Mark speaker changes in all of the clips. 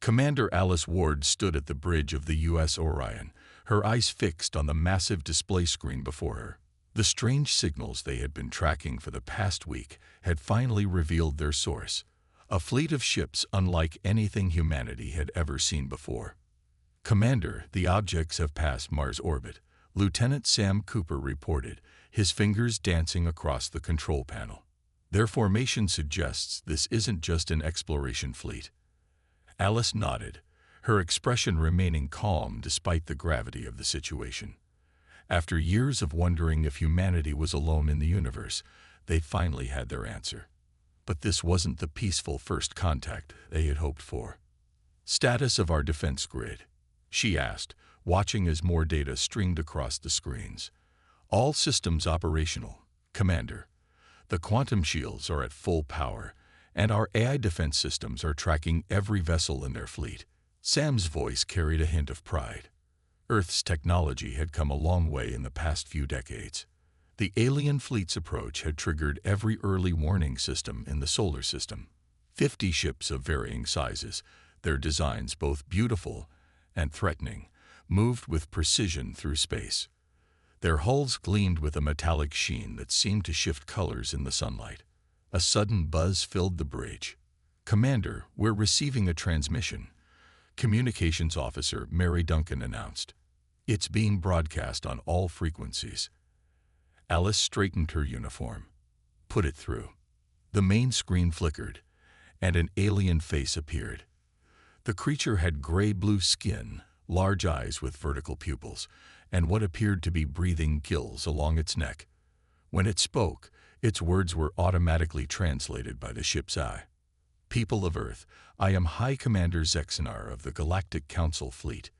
Speaker 1: Commander Alice Ward stood at the bridge of the U.S. Orion, her eyes fixed on the massive display screen before her. The strange signals they had been tracking for the past week had finally revealed their source, a fleet of ships unlike anything humanity had ever seen before. "Commander, the objects have passed Mars orbit," Lieutenant Sam Cooper reported, his fingers dancing across the control panel. "Their formation suggests this isn't just an exploration fleet." Alice nodded, her expression remaining calm despite the gravity of the situation. After years of wondering if humanity was alone in the universe, they finally had their answer. But this wasn't the peaceful first contact they had hoped for. "Status of our defense grid?" she asked, watching as more data streamed across the screens. "All systems operational, Commander. The quantum shields are at full power, and our AI defense systems are tracking every vessel in their fleet." Sam's voice carried a hint of pride. Earth's technology had come a long way in the past few decades. The alien fleet's approach had triggered every early warning system in the solar system. 50 ships of varying sizes, their designs both beautiful and threatening, moved with precision through space. Their hulls gleamed with a metallic sheen that seemed to shift colors in the sunlight. A sudden buzz filled the bridge. "Commander, we're receiving a transmission," Communications Officer Mary Duncan announced. "It's being broadcast on all frequencies." Alice straightened her uniform. "Put it through." The main screen flickered, and an alien face appeared. The creature had gray-blue skin, large eyes with vertical pupils, and what appeared to be breathing gills along its neck. When it spoke, its words were automatically translated by the ship's eye. "People of Earth, I am High Commander Zexanar of the Galactic Council Fleet.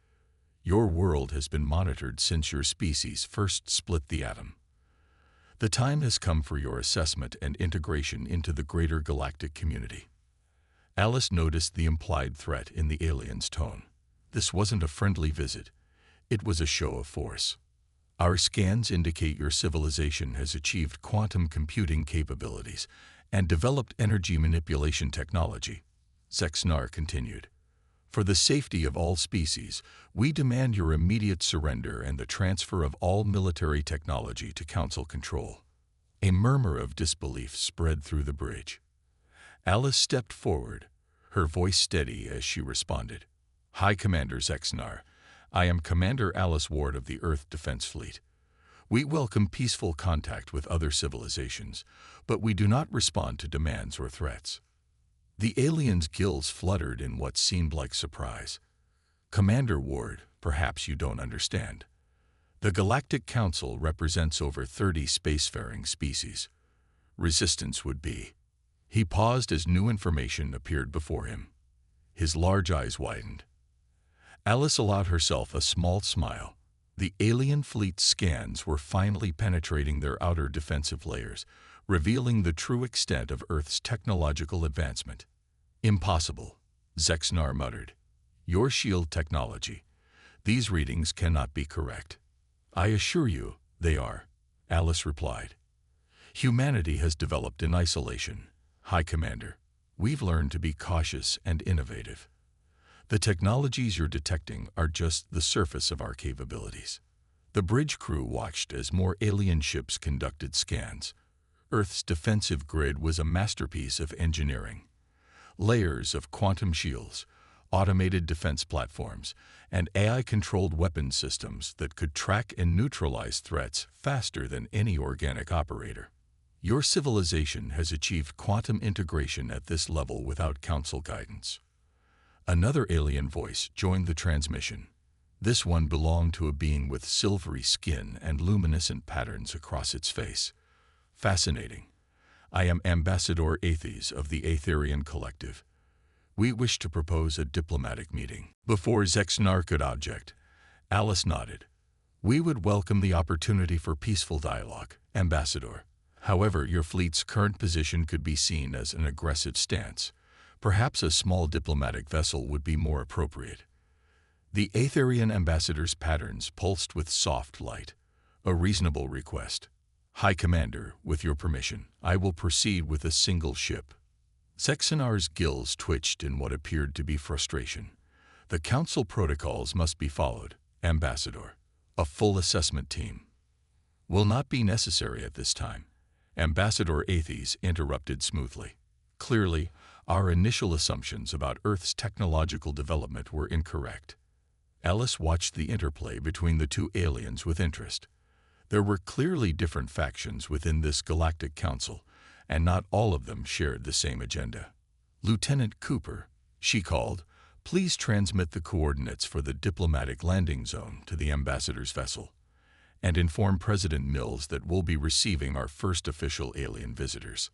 Speaker 1: Your world has been monitored since your species first split the atom. The time has come for your assessment and integration into the greater galactic community." Alice noticed the implied threat in the alien's tone. This wasn't a friendly visit. It was a show of force. "Our scans indicate your civilization has achieved quantum computing capabilities and developed energy manipulation technology," Zexanar continued. "For the safety of all species, we demand your immediate surrender and the transfer of all military technology to Council control." A murmur of disbelief spread through the bridge. Alice stepped forward, her voice steady as she responded. "High Commander Zexanar, I am Commander Alice Ward of the Earth Defense Fleet. We welcome peaceful contact with other civilizations, but we do not respond to demands or threats." The alien's gills fluttered in what seemed like surprise. "Commander Ward, perhaps you don't understand. The Galactic Council represents over 30 spacefaring species. Resistance would be—" He paused as new information appeared before him. His large eyes widened. Alice allowed herself a small smile. The alien fleet's scans were finally penetrating their outer defensive layers, revealing the true extent of Earth's technological advancement. "Impossible," Zexanar muttered. "Your shield technology. These readings cannot be correct." "I assure you, they are," Alice replied. "Humanity has developed in isolation, High Commander. We've learned to be cautious and innovative. The technologies you're detecting are just the surface of our capabilities." The bridge crew watched as more alien ships conducted scans. Earth's defensive grid was a masterpiece of engineering. Layers of quantum shields, automated defense platforms, and AI-controlled weapon systems that could track and neutralize threats faster than any organic operator. "Your civilization has achieved quantum integration at this level without Council guidance." Another alien voice joined the transmission. This one belonged to a being with silvery skin and luminescent patterns across its face. "Fascinating. I am Ambassador Athes of the Aetherian Collective. We wish to propose a diplomatic meeting." Before Zexanar could object, Alice nodded. "We would welcome the opportunity for peaceful dialogue, Ambassador. However, your fleet's current position could be seen as an aggressive stance. Perhaps a small diplomatic vessel would be more appropriate." The Aetherian ambassador's patterns pulsed with soft light. "A reasonable request. High Commander, with your permission, I will proceed with a single ship." Sexenar's gills twitched in what appeared to be frustration. The council protocols must be followed, Ambassador. A full assessment team will not be necessary at this time, Ambassador Aethes interrupted smoothly. Clearly, our initial assumptions about Earth's technological development were incorrect. Alice watched the interplay between the two aliens with interest. There were clearly different factions within this galactic council, and not all of them shared the same agenda. Lieutenant Cooper, she called, please transmit the coordinates for the diplomatic landing zone to the ambassador's vessel, and inform President Mills that we'll be receiving our first official alien visitors.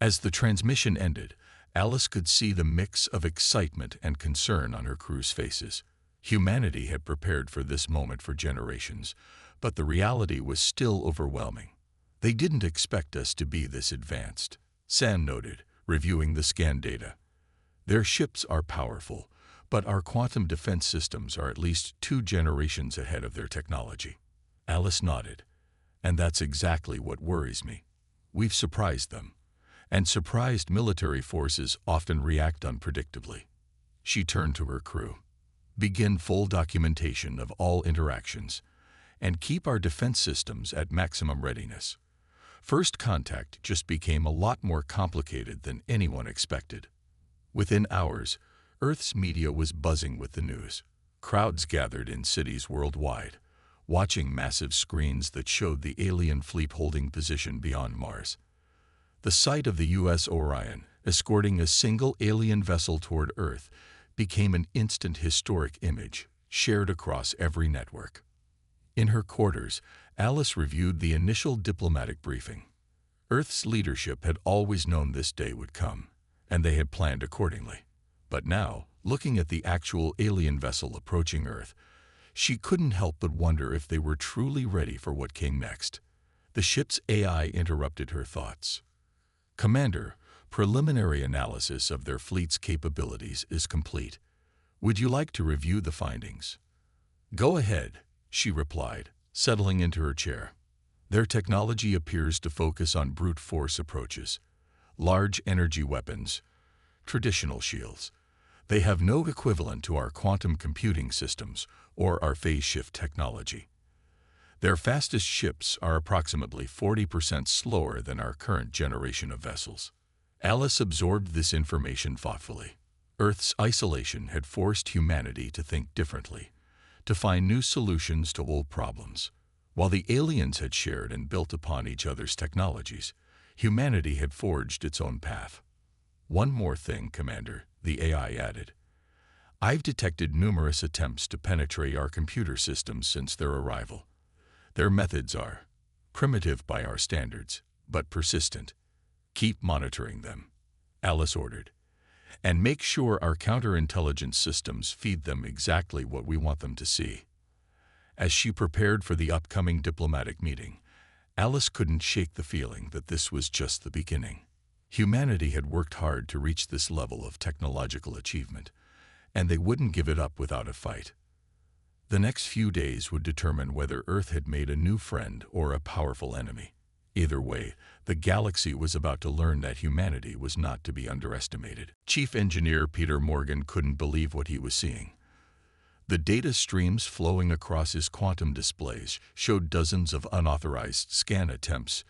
Speaker 1: As the transmission ended, Alice could see the mix of excitement and concern on her crew's faces. Humanity had prepared for this moment for generations, but the reality was still overwhelming. They didn't expect us to be this advanced, San noted, reviewing the scan data. Their ships are powerful, but our quantum defense systems are at least 2 generations ahead of their technology. Alice nodded. And that's exactly what worries me. We've surprised them, and surprised military forces often react unpredictably. She turned to her crew. Begin full documentation of all interactions, and keep our defense systems at maximum readiness. First contact just became a lot more complicated than anyone expected. Within hours, Earth's media was buzzing with the news. Crowds gathered in cities worldwide, watching massive screens that showed the alien fleet holding position beyond Mars. The sight of the U.S. Orion escorting a single alien vessel toward Earth became an instant historic image, shared across every network. In her quarters, Alice reviewed the initial diplomatic briefing. Earth's leadership had always known this day would come, and they had planned accordingly. But now, looking at the actual alien vessel approaching Earth, she couldn't help but wonder if they were truly ready for what came next. The ship's AI interrupted her thoughts. Commander, preliminary analysis of their fleet's capabilities is complete. Would you like to review the findings? Go ahead, she replied, settling into her chair. Their technology appears to focus on brute force approaches, large energy weapons, traditional shields. They have no equivalent to our quantum computing systems or our phase shift technology. Their fastest ships are approximately 40% slower than our current generation of vessels. Alice absorbed this information thoughtfully. Earth's isolation had forced humanity to think differently, to find new solutions to old problems. While the aliens had shared and built upon each other's technologies, humanity had forged its own path. One more thing, Commander, the AI added. I've detected numerous attempts to penetrate our computer systems since their arrival. Their methods are primitive by our standards, but persistent. Keep monitoring them, Alice ordered, and make sure our counterintelligence systems feed them exactly what we want them to see. As she prepared for the upcoming diplomatic meeting, Alice couldn't shake the feeling that this was just the beginning. Humanity had worked hard to reach this level of technological achievement, and they wouldn't give it up without a fight. The next few days would determine whether Earth had made a new friend or a powerful enemy. Either way, the galaxy was about to learn that humanity was not to be underestimated. Chief Engineer Peter Morgan couldn't believe what he was seeing. The data streams flowing across his quantum displays showed dozens of unauthorized scan attempts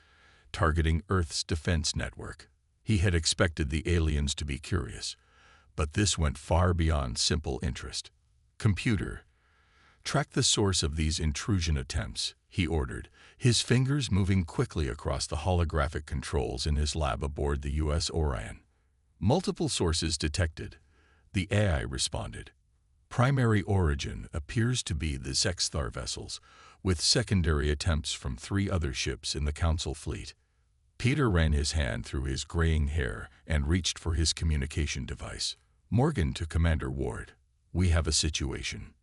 Speaker 1: targeting Earth's defense network. He had expected the aliens to be curious, but this went far beyond simple interest. Computer, track the source of these intrusion attempts, he ordered, his fingers moving quickly across the holographic controls in his lab aboard the U.S. Orion. Multiple sources detected, the AI responded. Primary origin appears to be the Sexthar vessels, with secondary attempts from 3 other ships in the Council fleet. Peter ran his hand through his graying hair and reached for his communication device. Morgan to Commander Ward. We have a situation.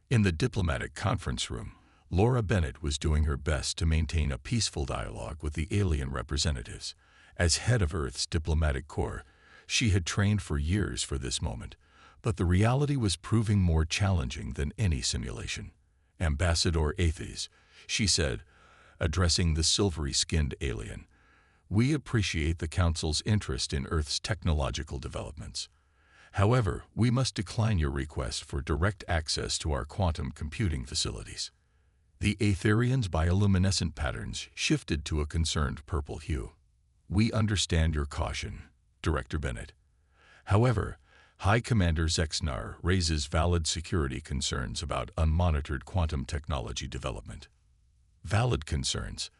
Speaker 1: In the diplomatic conference room, Laura Bennett was doing her best to maintain a peaceful dialogue with the alien representatives. As head of Earth's diplomatic corps, she had trained for years for this moment, but the reality was proving more challenging than any simulation. Ambassador Aethes, she said, addressing the silvery-skinned alien, We appreciate the Council's interest in Earth's technological developments. However, we must decline your request for direct access to our quantum computing facilities." The Aetherian's bioluminescent patterns shifted to a concerned purple hue. "We understand your caution, Director Bennett. However, High Commander Zexnar raises valid security concerns about unmonitored quantum technology development." Valid concerns.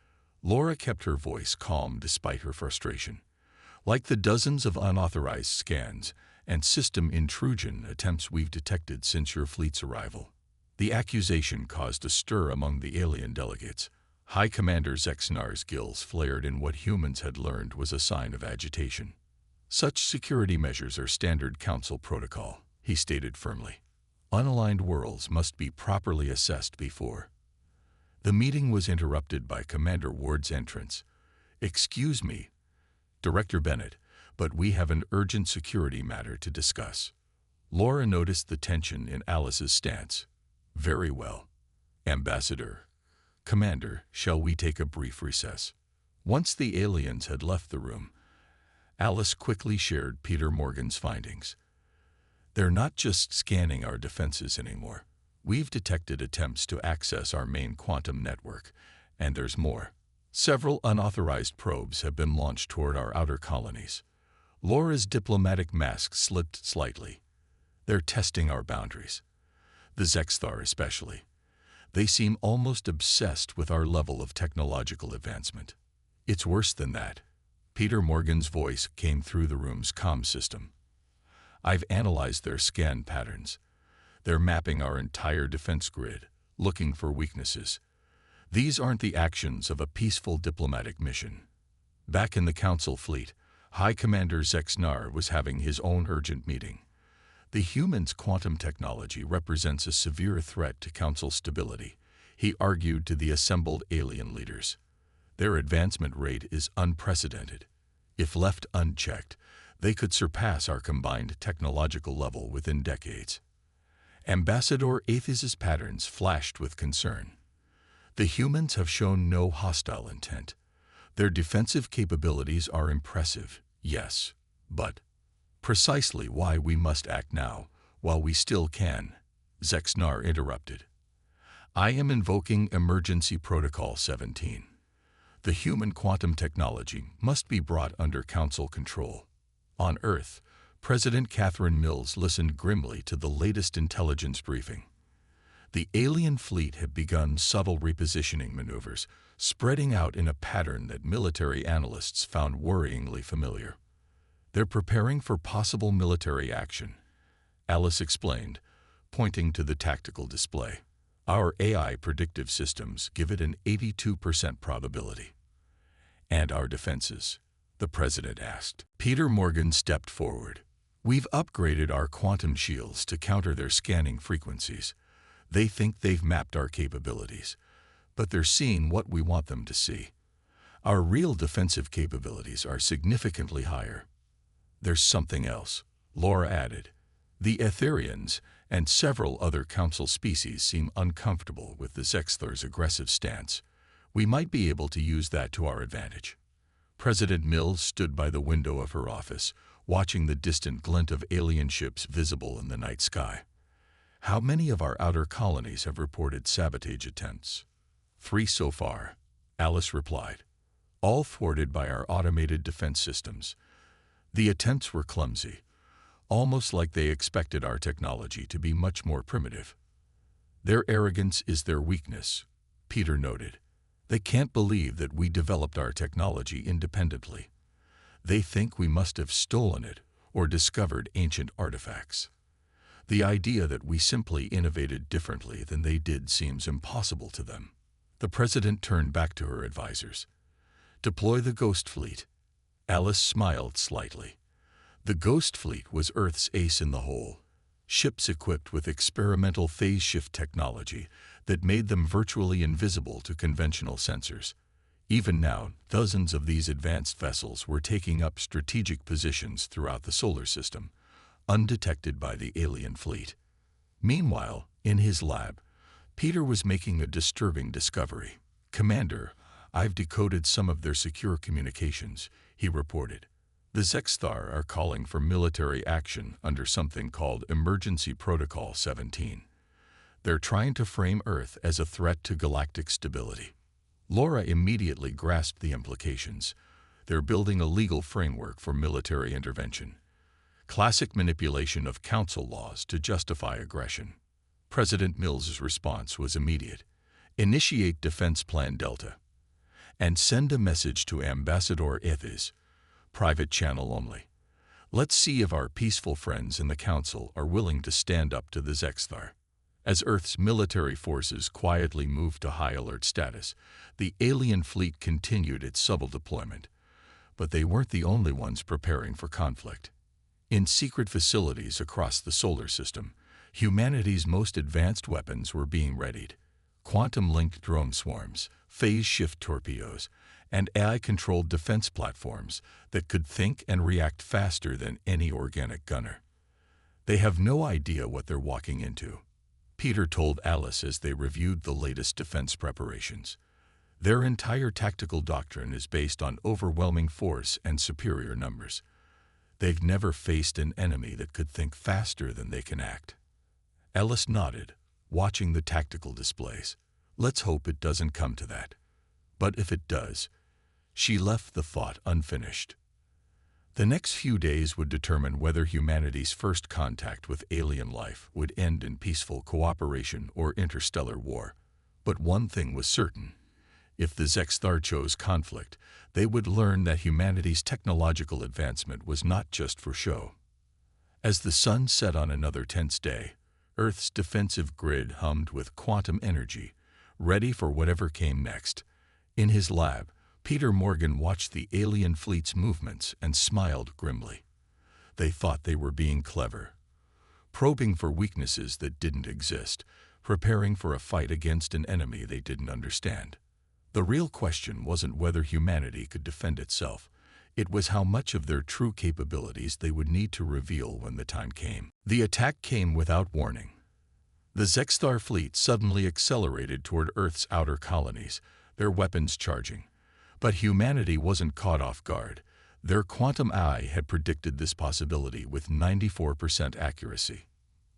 Speaker 1: Laura kept her voice calm despite her frustration. "Like the dozens of unauthorized scans and system intrusion attempts we've detected since your fleet's arrival." The accusation caused a stir among the alien delegates. High Commander Zexnar's gills flared in what humans had learned was a sign of agitation. "Such security measures are standard Council protocol," he stated firmly. "Unaligned worlds must be properly assessed before." The meeting was interrupted by Commander Ward's entrance. "Excuse me, Director Bennett, but we have an urgent security matter to discuss." Laura noticed the tension in Alice's stance. "Very well. Ambassador, Commander, shall we take a brief recess?" Once the aliens had left the room, Alice quickly shared Peter Morgan's findings. "They're not just scanning our defenses anymore. We've detected attempts to access our main quantum network, and there's more. Several unauthorized probes have been launched toward our outer colonies." Laura's diplomatic mask slipped slightly. "They're testing our boundaries. The Zexthar especially. They seem almost obsessed with our level of technological advancement." "It's worse than that." Peter Morgan's voice came through the room's comm system. "I've analyzed their scan patterns. They're mapping our entire defense grid, looking for weaknesses. These aren't the actions of a peaceful diplomatic mission." Back in the Council fleet, High Commander Zexnar was having his own urgent meeting. The humans' quantum technology represents a severe threat to Council stability, he argued to the assembled alien leaders. Their advancement rate is unprecedented. If left unchecked, they could surpass our combined technological level within decades. Ambassador Aethys' patterns flashed with concern. "The humans have shown no hostile intent. Their defensive capabilities are impressive, yes, but precisely why we must act now, while we still can," Zexnar interrupted. "I am invoking Emergency Protocol 17. The human quantum technology must be brought under Council control." On Earth, President Catherine Mills listened grimly to the latest intelligence briefing. The alien fleet had begun subtle repositioning maneuvers, spreading out in a pattern that military analysts found worryingly familiar. "They're preparing for possible military action," Alice explained, pointing to the tactical display. "Our AI predictive systems give it an 82% probability." "And our defenses?" the President asked. Peter Morgan stepped forward. "We've upgraded our quantum shields to counter their scanning frequencies. They think they've mapped our capabilities, but they're seeing what we want them to see. Our real defensive capabilities are significantly higher." "There's something else," Laura added. "The Aetherians and several other Council species seem uncomfortable with the Zexthar's aggressive stance. We might be able to use that to our advantage." President Mills stood by the window of her office, watching the distant glint of alien ships visible in the night sky. "How many of our outer colonies have reported sabotage attempts?" 3 so far, Alice replied. "All thwarted by our automated defense systems. The attempts were clumsy, almost like they expected our technology to be much more primitive." "Their arrogance is their weakness," Peter noted. "They can't believe that we developed our technology independently. They think we must have stolen it or discovered ancient artifacts. The idea that we simply innovated differently than they did seems impossible to them." The President turned back to her advisors. "Deploy the Ghost Fleet." Alice smiled slightly. The Ghost Fleet was Earth's ace in the hole. Ships equipped with experimental phase shift technology that made them virtually invisible to conventional sensors. Even now, dozens of these advanced vessels were taking up strategic positions throughout the solar system, undetected by the alien fleet. Meanwhile, in his lab, Peter was making a disturbing discovery. "Commander, I've decoded some of their secure communications, he reported. The Zexthar are calling for military action under something called Emergency Protocol 17. They're trying to frame Earth as a threat to galactic stability. Laura immediately grasped the implications. They're building a legal framework for military intervention. Classic manipulation of council laws to justify aggression. President Mills's response was immediate. Initiate Defense Plan Delta. And send a message to Ambassador Ethis. Private channel only. Let's see if our peaceful friends in the council are willing to stand up to the Zexthar. As Earth's military forces quietly moved to high alert status, the alien fleet continued its subtle deployment. But they weren't the only ones preparing for conflict. In secret facilities across the solar system, humanity's most advanced weapons were being readied. Quantum-linked drone swarms, phase-shift torpedoes, and AI-controlled defense platforms that could think and react faster than any organic gunner. They have no idea what they're walking into, Peter told Alice as they reviewed the latest defense preparations. Their entire tactical doctrine is based on overwhelming force and superior numbers. They've never faced an enemy that could think faster than they can act. Alice nodded, watching the tactical displays. Let's hope it doesn't come to that. But if it does, she left the thought unfinished. The next few days would determine whether humanity's first contact with alien life would end in peaceful cooperation or interstellar war. But one thing was certain. If the Zexthar chose conflict, they would learn that humanity's technological advancement was not just for show. As the sun set on another tense day, Earth's defensive grid hummed with quantum energy, ready for whatever came next. In his lab, Peter Morgan watched the alien fleet's movements and smiled grimly. They thought they were being clever, probing for weaknesses that didn't exist, preparing for a fight against an enemy they didn't understand. The real question wasn't whether humanity could defend itself. It was how much of their true capabilities they would need to reveal when the time came. The attack came without warning. The Zexthar fleet suddenly accelerated toward Earth's outer colonies, their weapons charging. But humanity wasn't caught off guard. Their quantum eye had predicted this possibility with 94% accuracy.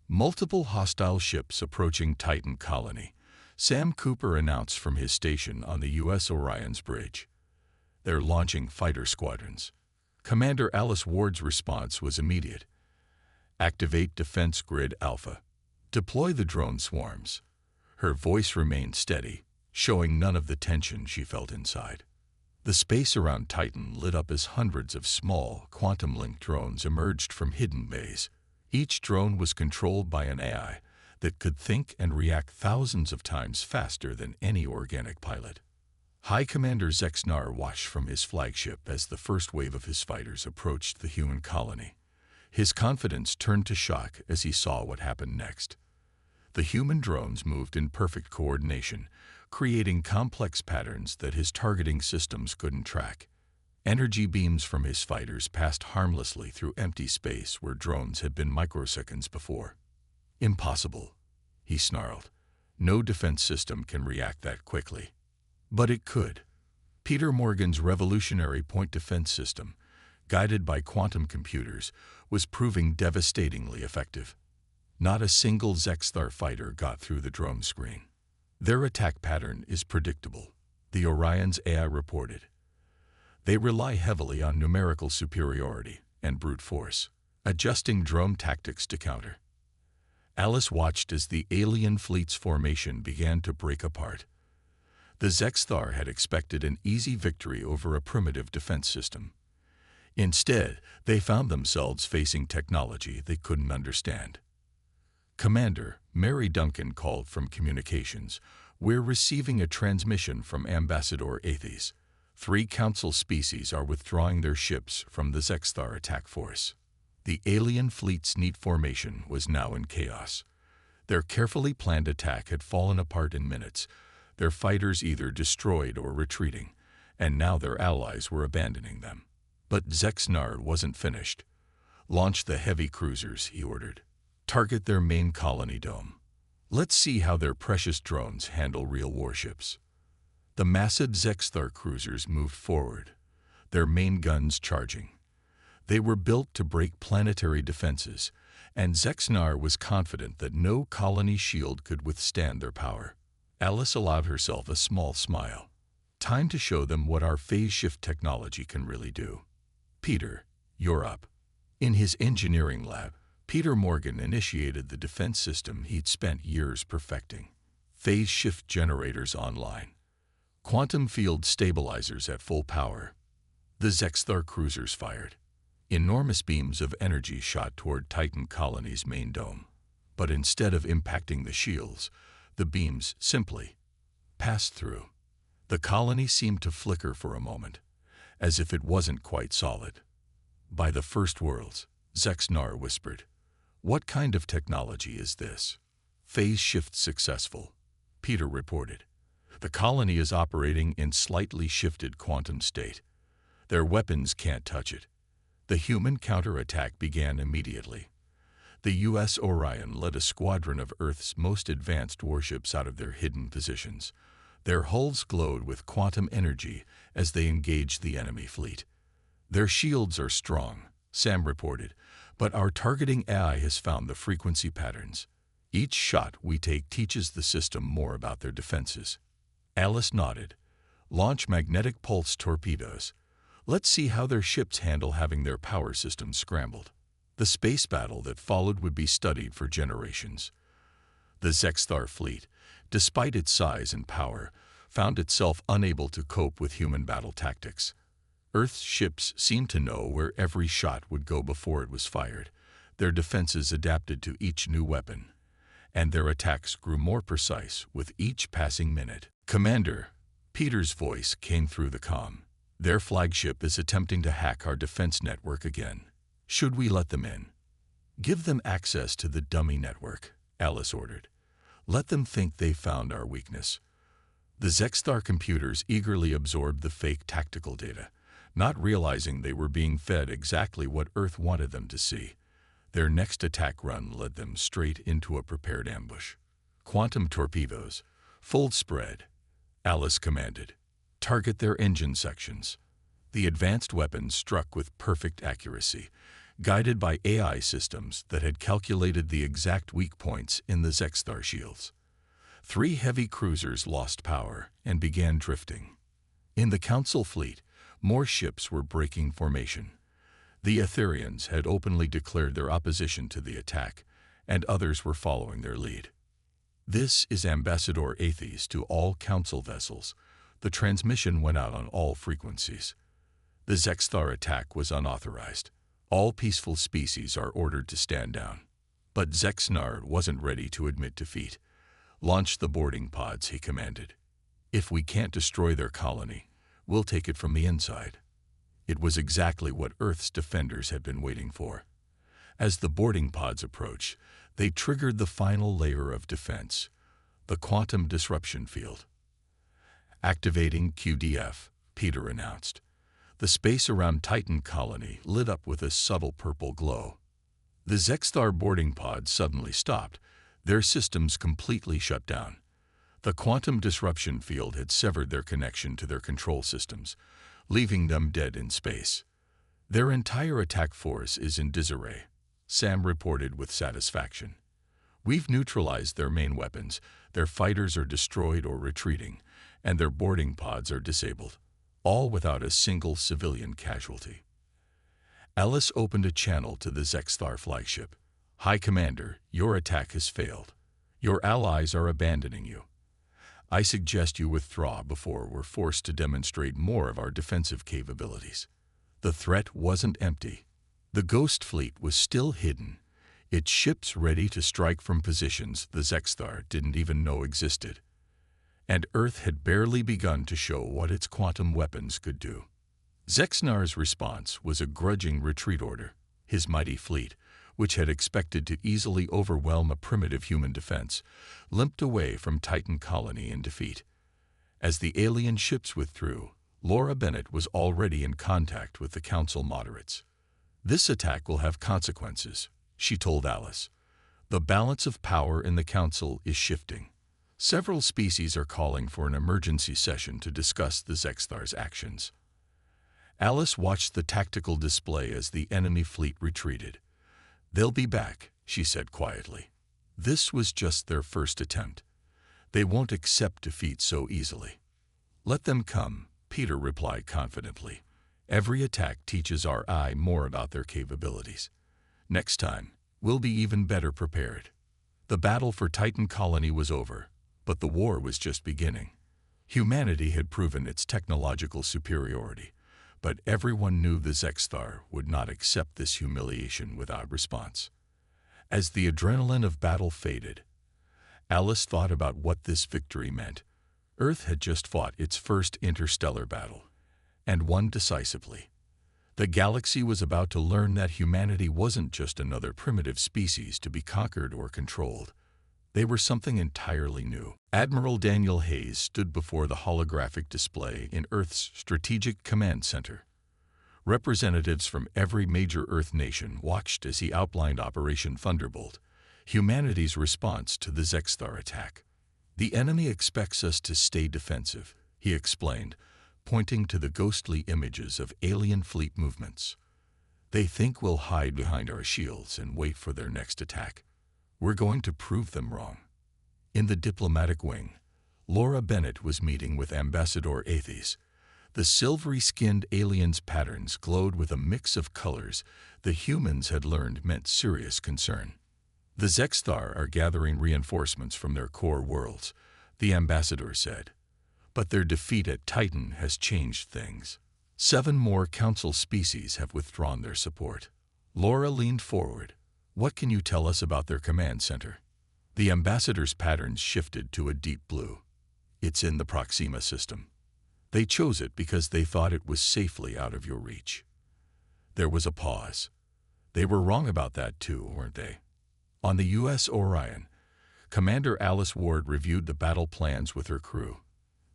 Speaker 1: Multiple hostile ships approaching Titan colony. Sam Cooper announced from his station on the U.S. Orion's bridge. They're launching fighter squadrons. Commander Alice Ward's response was immediate. Activate Defense Grid Alpha. Deploy the drone swarms. Her voice remained steady, showing none of the tension she felt inside. The space around Titan lit up as hundreds of small, quantum-linked drones emerged from hidden bays. Each drone was controlled by an AI that could think and react thousands of times faster than any organic pilot. High Commander Zexnar watched from his flagship as the first wave of his fighters approached the human colony. His confidence turned to shock as he saw what happened next. The human drones moved in perfect coordination, creating complex patterns that his targeting systems couldn't track. Energy beams from his fighters passed harmlessly through empty space where drones had been microseconds before. Impossible, he snarled. No defense system can react that quickly. But it could. Peter Morgan's revolutionary point defense system, guided by quantum computers, was proving devastatingly effective. Not a single Zexthar fighter got through the drone screen. Their attack pattern is predictable, the Orion's AI reported. They rely heavily on numerical superiority and brute force, adjusting drone tactics to counter. Alice watched as the alien fleet's formation began to break apart. The Zexthar had expected an easy victory over a primitive defense system. Instead, they found themselves facing technology they couldn't understand. Commander, Mary Duncan called from communications. We're receiving a transmission from Ambassador Ethis. 3 council species are withdrawing their ships from the Zexthar attack force. The alien fleet's neat formation was now in chaos. Their carefully planned attack had fallen apart in minutes, their fighters either destroyed or retreating, and now their allies were abandoning them. But Zexnar wasn't finished. Launch the heavy cruisers, he ordered. Target their main colony dome. Let's see how their precious drones handle real warships. The massive Zexthar cruisers moved forward, their main guns charging. They were built to break planetary defenses, and Zexnar was confident that no colony shield could withstand their power. Alice allowed herself a small smile. Time to show them what our phase shift technology can really do. Peter, you're up. In his engineering lab, Peter Morgan initiated the defense system he'd spent years perfecting. Phase shift generators online. Quantum field stabilizers at full power. The Zexthar cruisers fired. Enormous beams of energy shot toward Titan Colony's main dome. But instead of impacting the shields, the beams simply passed through. The colony seemed to flicker for a moment, as if it wasn't quite solid. By the first worlds, Zexnar whispered, "What kind of technology is this?" "Phase shift successful," Peter reported. "The colony is operating in slightly shifted quantum state. Their weapons can't touch it." The human counterattack began immediately. The U.S. Orion led a squadron of Earth's most advanced warships out of their hidden positions. Their hulls glowed with quantum energy as they engaged the enemy fleet. "Their shields are strong," Sam reported, "but our targeting AI has found the frequency patterns. Each shot we take teaches the system more about their defenses." Alice nodded. "Launch magnetic pulse torpedoes. Let's see how their ships handle having their power systems scrambled." The space battle that followed would be studied for generations. The Zexthar fleet, despite its size and power, found itself unable to cope with human battle tactics. Earth's ships seemed to know where every shot would go before it was fired. Their defenses adapted to each new weapon, and their attacks grew more precise with each passing minute. "Commander," Peter's voice came through the comm. "Their flagship is attempting to hack our defense network again. Should we let them in?" "Give them access to the dummy network," Alice ordered. "Let them think they found our weakness." The Zexthar computers eagerly absorbed the fake tactical data, not realizing they were being fed exactly what Earth wanted them to see. Their next attack run led them straight into a prepared ambush. "Quantum torpedoes, full spread," Alice commanded. "Target their engine sections." The advanced weapons struck with perfect accuracy, guided by AI systems that had calculated the exact weak points in the Zexthar shields. 3 heavy cruisers lost power and began drifting. In the Council fleet, more ships were breaking formation. The Etherians had openly declared their opposition to the attack, and others were following their lead. "This is Ambassador Aethes to all Council vessels." The transmission went out on all frequencies. "The Zexthar attack was unauthorized. All peaceful species are ordered to stand down." But Zexnar wasn't ready to admit defeat. "Launch the boarding pods," he commanded. "If we can't destroy their colony, we'll take it from the inside." It was exactly what Earth's defenders had been waiting for. As the boarding pods approached, they triggered the final layer of defense, the quantum disruption field. "Activating QDF," Peter announced. The space around Titan Colony lit up with a subtle purple glow. The Zexthar boarding pods suddenly stopped, their systems completely shut down. The quantum disruption field had severed their connection to their control systems, leaving them dead in space. "Their entire attack force is in disarray," Sam reported with satisfaction. "We've neutralized their main weapons, their fighters are destroyed or retreating, and their boarding pods are disabled, all without a single civilian casualty." Alice opened a channel to the Zexthar flagship. "High Commander, your attack has failed. Your allies are abandoning you. I suggest you withdraw before we're forced to demonstrate more of our defensive capabilities." The threat wasn't empty. The Ghost Fleet was still hidden, its ships ready to strike from positions the Zexthar didn't even know existed. And Earth had barely begun to show what its quantum weapons could do. Zexnar's response was a grudging retreat order. His mighty fleet, which had expected to easily overwhelm a primitive human defense, limped away from Titan Colony in defeat. As the alien ships withdrew, Laura Bennett was already in contact with the Council moderates. "This attack will have consequences," she told Alice. "The balance of power in the Council is shifting. Several species are calling for an emergency session to discuss the Zexthar's actions. Alice watched the tactical display as the enemy fleet retreated. "They'll be back," she said quietly. "This was just their first attempt. They won't accept defeat so easily." "Let them come," Peter replied confidently. "Every attack teaches our eye more about their capabilities. Next time, we'll be even better prepared." The battle for Titan Colony was over, but the war was just beginning. Humanity had proven its technological superiority, but everyone knew the Zexthar would not accept this humiliation without response. As the adrenaline of battle faded, Alice thought about what this victory meant. Earth had just fought its first interstellar battle, and won decisively. The galaxy was about to learn that humanity wasn't just another primitive species to be conquered or controlled. They were something entirely new. Admiral Daniel Hayes stood before the holographic display in Earth's Strategic Command Center. Representatives from every major Earth nation watched as he outlined Operation Thunderbolt, humanity's response to the Zexthar attack. "The enemy expects us to stay defensive," he explained, pointing to the ghostly images of alien fleet movements. "They think we'll hide behind our shields and wait for their next attack. We're going to prove them wrong." In the diplomatic wing, Laura Bennett was meeting with Ambassador Aethes. The silvery-skinned alien's patterns glowed with a mix of colors the humans had learned meant serious concern. "The Zexthar are gathering reinforcements from their core worlds," the ambassador said. "But their defeat at Titan has changed things. 7 more council species have withdrawn their support." Laura leaned forward. "What can you tell us about their command center?" The ambassador's patterns shifted to a deep blue. "It's in the Proxima system. They chose it because they thought it was safely out of your reach." There was a pause. They were wrong about that too, weren't they? On the U.S. Orion, Commander Alice Ward reviewed the battle plans with her crew.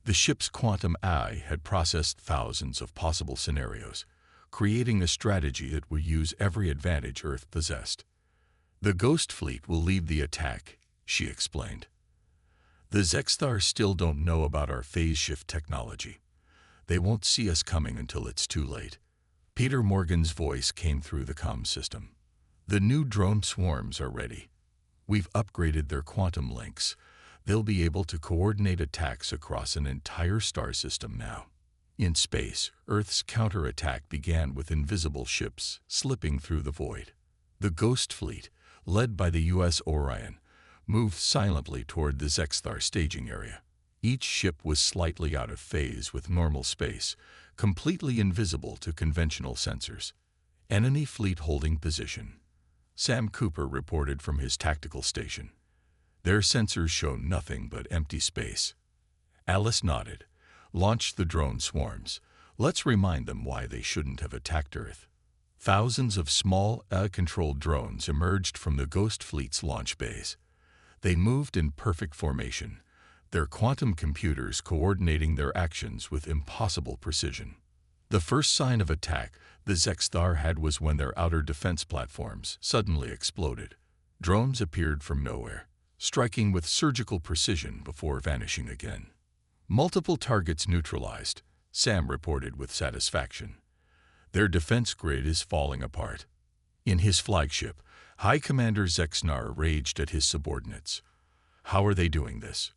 Speaker 1: The ship's quantum eye had processed thousands of possible scenarios, creating a strategy that would use every advantage Earth possessed. "The Ghost Fleet will lead the attack," she explained. "The Zexthar still don't know about our phase shift technology. They won't see us coming until it's too late." Peter Morgan's voice came through the comm system. "The new drone swarms are ready. We've upgraded their quantum links. They'll be able to coordinate attacks across an entire star system now." In space, Earth's counterattack began with invisible ships slipping through the void. The Ghost Fleet, led by the U.S. Orion, moved silently toward the Zexthar staging area. Each ship was slightly out of phase with normal space, completely invisible to conventional sensors. "Enemy fleet holding position," Sam Cooper reported from his tactical station. "Their sensors show nothing but empty space." Alice nodded. "Launch the drone swarms. Let's remind them why they shouldn't have attacked Earth." Thousands of small, controlled drones emerged from the Ghost Fleet's launch bays. They moved in perfect formation, their quantum computers coordinating their actions with impossible precision. The first sign of attack the Zexthar had was when their outer defense platforms suddenly exploded. Drones appeared from nowhere, striking with surgical precision before vanishing again. "Multiple targets neutralized," Sam reported with satisfaction. "Their defense grid is falling apart." In his flagship, High Commander Zexnar raged at his subordinates. "How are they doing this?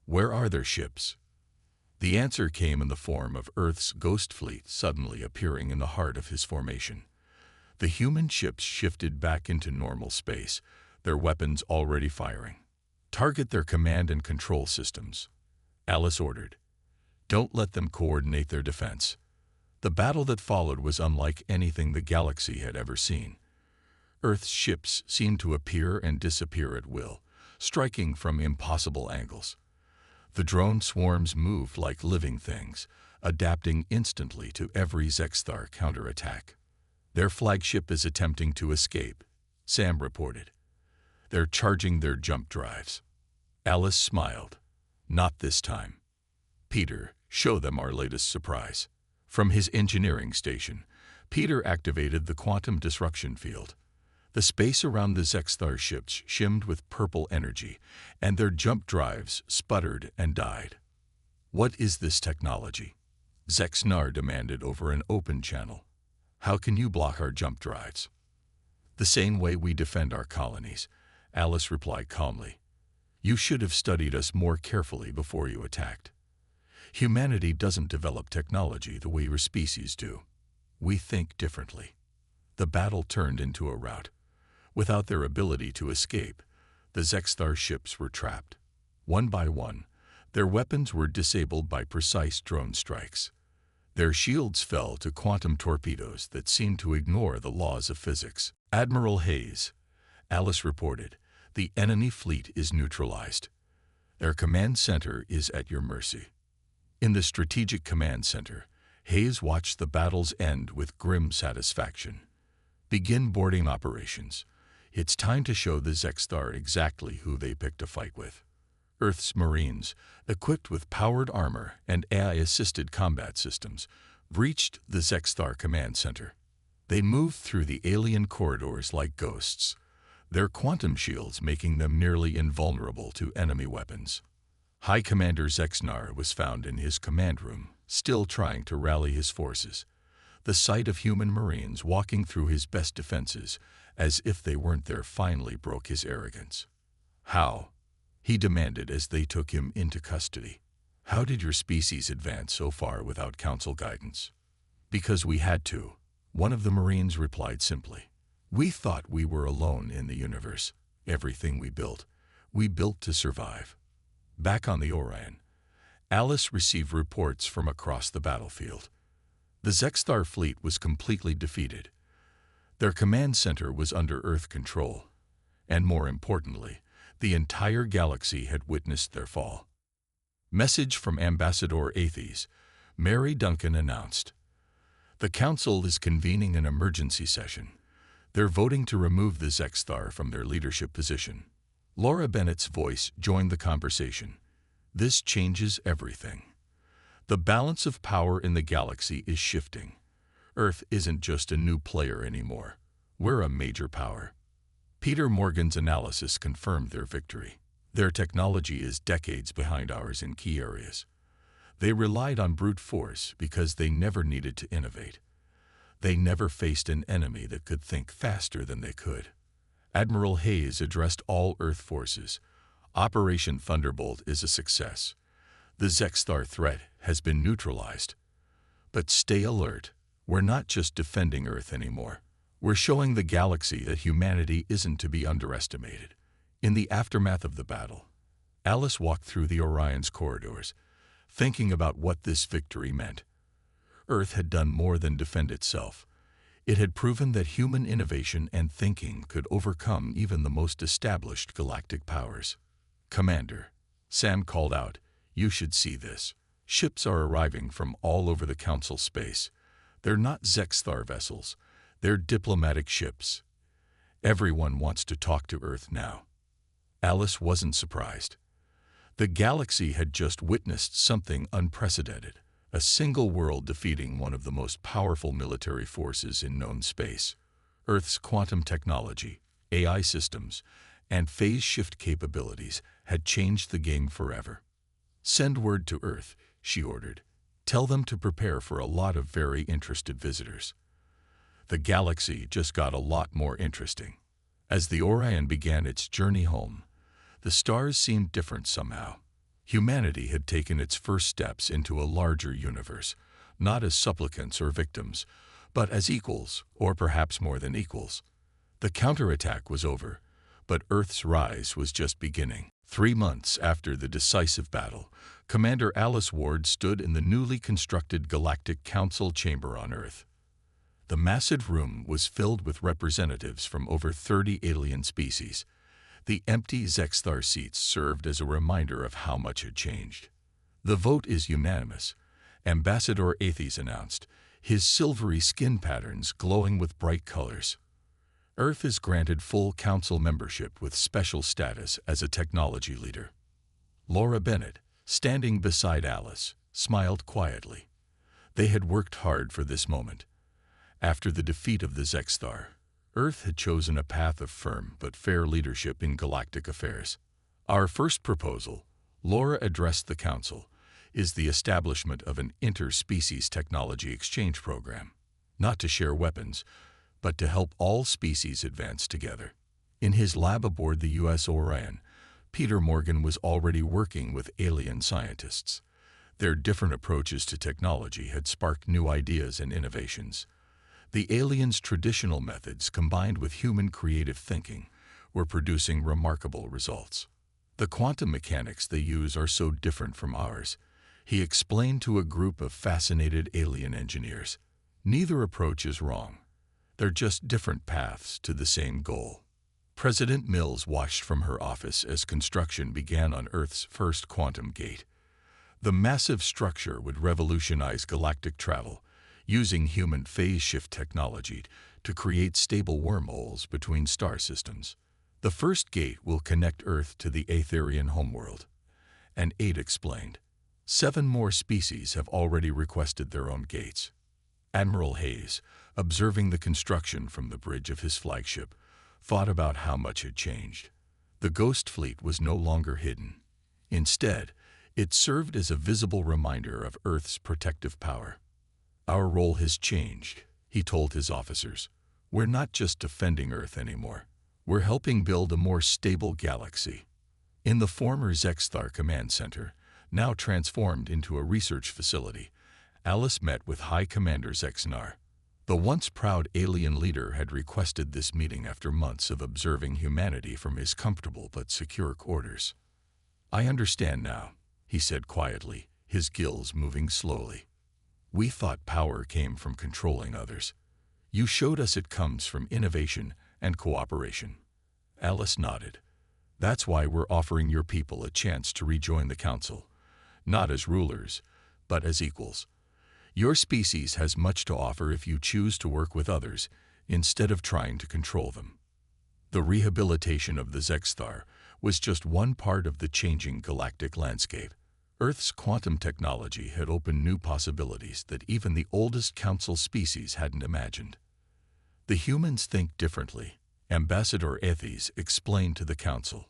Speaker 1: Where are their ships?" The answer came in the form of Earth's Ghost Fleet suddenly appearing in the heart of his formation. The human ships shifted back into normal space, their weapons already firing. "Target their command and control systems," Alice ordered. "Don't let them coordinate their defense." The battle that followed was unlike anything the galaxy had ever seen. Earth's ships seemed to appear and disappear at will, striking from impossible angles. The drone swarms moved like living things, adapting instantly to every Zexthar counterattack. "Their flagship is attempting to escape," Sam reported. "They're charging their jump drives." Alice smiled. "Not this time. Peter, show them our latest surprise." From his engineering station, Peter activated the quantum disruption field. The space around the Zexthar ships shimmed with purple energy, and their jump drives sputtered and died. "What is this technology?" Zexnar demanded over an open channel. "How can you block our jump drives?" "The same way we defend our colonies," Alice replied calmly. "You should have studied us more carefully before you attacked. Humanity doesn't develop technology the way your species do. We think differently." The battle turned into a rout. Without their ability to escape, the Zexthar ships were trapped. One by one, their weapons were disabled by precise drone strikes. Their shields fell to quantum torpedoes that seemed to ignore the laws of physics. "Admiral Hayes," Alice reported, "the enemy fleet is neutralized. Their command center is at your mercy." In the Strategic Command Center, Hayes watched the battle's end with grim satisfaction. "Begin boarding operations. It's time to show the Zexthar exactly who they picked a fight with." Earth's Marines, equipped with powered armor and AI-assisted combat systems, reached the Zexthar Command Center. They moved through the alien corridors like ghosts, their quantum shields making them nearly invulnerable to enemy weapons. High Commander Zexnar was found in his command room, still trying to rally his forces. The sight of human Marines walking through his best defenses, as if they weren't there, finally broke his arrogance. "How?" he demanded as they took him into custody. "How did your species advance so far without council guidance?" "Because we had to," one of the Marines replied simply. "We thought we were alone in the universe. Everything we built to survive." Back on the Orion, Alice received reports from across the battlefield. The Zexthar fleet was completely defeated. Their command center was under Earth control, and more importantly, the entire galaxy had witnessed their fall. Message from Ambassador Aethes, Mary Duncan announced. "The Council is convening an emergency session. They're voting to remove the Zexthar from their leadership position." Laura Bennett's voice joined the conversation. "This changes everything. The balance of power in the galaxy is shifting. Earth isn't just a new player anymore. We're a major power." Peter Morgan's analysis confirmed their victory. "Their technology is decades behind ours in key areas. They relied on brute force because they never needed to innovate. They never faced an enemy that could think faster than they could." Admiral Hayes addressed all Earth forces. "Operation Thunderbolt is a success. The Zexthar threat has been neutralized. But stay alert. We're not just defending Earth anymore. We're showing the galaxy that humanity isn't to be underestimated." In the aftermath of the battle, Alice walked through the Orion's corridors, thinking about what this victory meant. Earth had done more than defend itself. It had proven that human innovation and thinking could overcome even the most established galactic powers. "Commander," Sam called out, "you should see this. Ships are arriving from all over the Council space. They're not Zexthar vessels. They're diplomatic ships. Everyone wants to talk to Earth now." Alice wasn't surprised. The galaxy had just witnessed something unprecedented, a single world defeating one of the most powerful military forces in known space. Earth's quantum technology, AI systems, and phase shift capabilities had changed the game forever. "Send word to Earth," she ordered. "Tell them to prepare for a lot of very interested visitors." The galaxy just got a lot more interesting. As the Orion began its journey home, the stars seemed different somehow. Humanity had taken its first steps into a larger universe, not as supplicants or victims, but as equals, or perhaps more than equals. The counterattack was over, but Earth's rise was just beginning. 3 months after the decisive battle, Commander Alice Ward stood in the newly constructed Galactic Council chamber on Earth. The massive room was filled with representatives from over 30 alien species. The empty Zexthar seats served as a reminder of how much had changed. "The vote is unanimous," Ambassador Aethes announced, his silvery skin patterns glowing with bright colors. "Earth is granted full council membership with special status as a technology leader." Laura Bennett, standing beside Alice, smiled quietly. They had worked hard for this moment. After the defeat of the Zexthar, Earth had chosen a path of firm but fair leadership in galactic affairs. Our first proposal, Laura addressed the Council, is the establishment of an interspecies technology exchange program, not to share weapons, but to help all species advance together. In his lab aboard the U.S. Orion, Peter Morgan was already working with alien scientists. Their different approaches to technology had sparked new ideas and innovations. The aliens' traditional methods, combined with human creative thinking, were producing remarkable results. The quantum mechanics they use are so different from ours, he explained to a group of fascinated alien engineers. Neither approach is wrong. They're just different paths to the same goal. President Mills watched from her office as construction began on Earth's first quantum gate. The massive structure would revolutionize galactic travel, using human phase shift technology to create stable wormholes between star systems. The first gate will connect Earth to the Aetherian homeworld. And Aid explained, 7 more species have already requested their own gates. Admiral Hayes, observing the construction from the bridge of his flagship, thought about how much had changed. The Ghost Fleet was no longer hidden. Instead, it served as a visible reminder of Earth's protective power. Our role has changed, he told his officers. We're not just defending Earth anymore. We're helping build a more stable galaxy. In the former Zexthar Command Center, now transformed into a research facility, Alice met with High Commander Zexnar. The once proud alien leader had requested this meeting after months of observing humanity from his comfortable but secure quarters. I understand now, he said quietly, his gills moving slowly. We thought power came from controlling others. You showed us it comes from innovation and cooperation. Alice nodded. That's why we're offering your people a chance to rejoin the Council, not as rulers, but as equals. Your species has much to offer if you choose to work with others instead of trying to control them. The rehabilitation of the Zexthar was just one part of the changing galactic landscape. Earth's quantum technology had opened new possibilities that even the oldest Council species hadn't imagined. The humans think differently, Ambassador Ethes explained to the Council.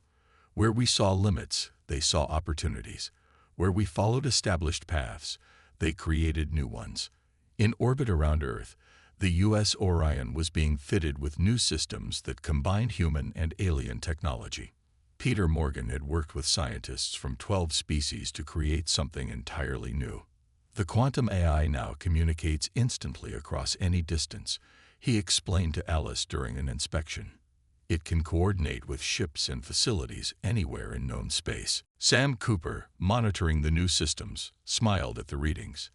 Speaker 1: Where we saw limits, they saw opportunities. Where we followed established paths, they created new ones. In orbit around Earth, the U.S. Orion was being fitted with new systems that combined human and alien technology. Peter Morgan had worked with scientists from 12 species to create something entirely new. The quantum AI now communicates instantly across any distance, he explained to Alice during an inspection. It can coordinate with ships and facilities anywhere in known space. Sam Cooper, monitoring the new systems, smiled at the readings.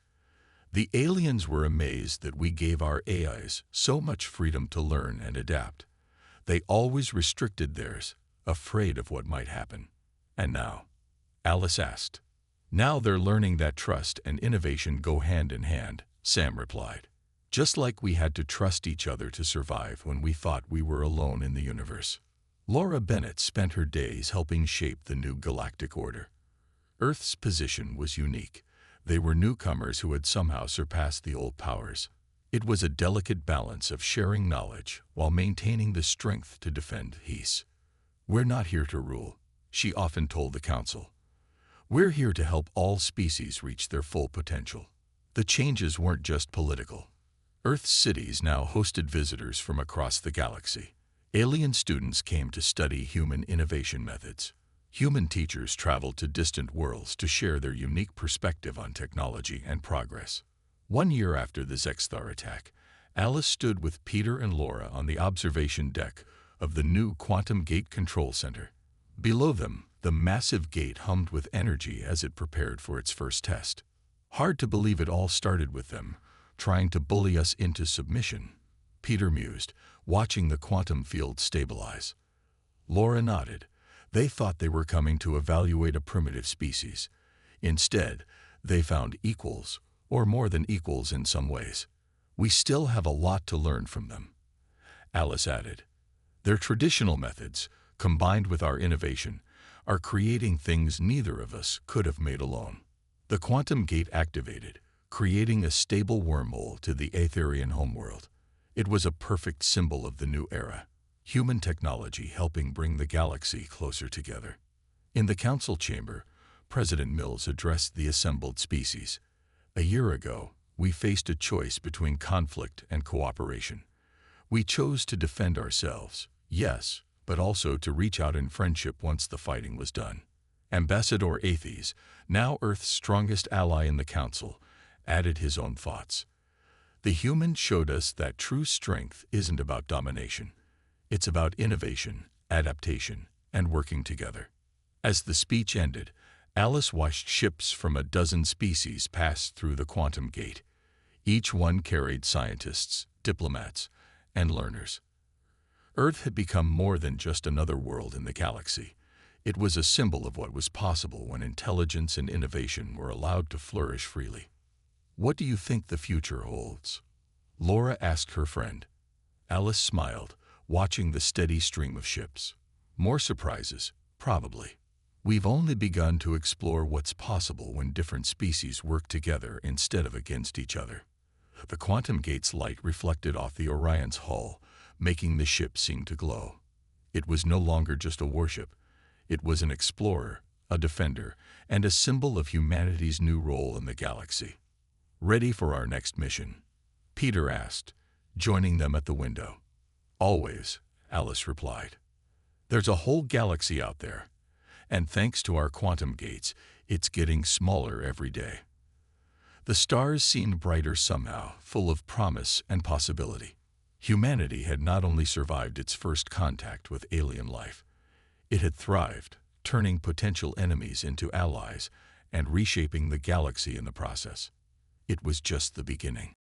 Speaker 1: The aliens were amazed that we gave our AIs so much freedom to learn and adapt. They always restricted theirs, afraid of what might happen. And now? Alice asked. Now they're learning that trust and innovation go hand in hand, Sam replied. Just like we had to trust each other to survive when we thought we were alone in the universe. Laura Bennett spent her days helping shape the new galactic order. Earth's position was unique. They were newcomers who had somehow surpassed the old powers. It was a delicate balance of sharing knowledge while maintaining the strength to defend peace. We're not here to rule, she often told the Council. We're here to help all species reach their full potential. The changes weren't just political. Earth's cities now hosted visitors from across the galaxy. Alien students came to study human innovation methods. Human teachers traveled to distant worlds to share their unique perspective on technology and progress. 1 year after the Zexthar attack, Alice stood with Peter and Laura on the observation deck of the new Quantum Gate Control Center. Below them, the massive gate hummed with energy as it prepared for its first test. Hard to believe it all started with them, trying to bully us into submission, Peter mused, watching the quantum field stabilize. Laura nodded. They thought they were coming to evaluate a primitive species. Instead, they found equals, or more than equals in some ways. We still have a lot to learn from them. Alice added. Their traditional methods, combined with our innovation, are creating things neither of us could have made alone. The quantum gate activated, creating a stable wormhole to the Aetherian homeworld. It was a perfect symbol of the new era, human technology helping bring the galaxy closer together. In the council chamber, President Mills addressed the assembled species. A year ago, we faced a choice between conflict and cooperation. We chose to defend ourselves, yes, but also to reach out in friendship once the fighting was done. Ambassador Aethes, now Earth's strongest ally in the Council, added his own thoughts. The human showed us that true strength isn't about domination. It's about innovation, adaptation, and working together. As the speech ended, Alice watched ships from a dozen species pass through the quantum gate. Each one carried scientists, diplomats, and learners. Earth had become more than just another world in the galaxy. It was a symbol of what was possible when intelligence and innovation were allowed to flourish freely. What do you think the future holds? Laura asked her friend. Alice smiled, watching the steady stream of ships. More surprises, probably. We've only begun to explore what's possible when different species work together instead of against each other. The quantum gate's light reflected off the Orion's hull, making the ship seem to glow. It was no longer just a warship. It was an explorer, a defender, and a symbol of humanity's new role in the galaxy. Ready for our next mission? Peter asked, joining them at the window. Always, Alice replied. There's a whole galaxy out there, and thanks to our quantum gates, it's getting smaller every day. The stars seemed brighter somehow, full of promise and possibility. Humanity had not only survived its first contact with alien life, it had thrived, turning potential enemies into allies and reshaping the galaxy in the process. It was just the beginning.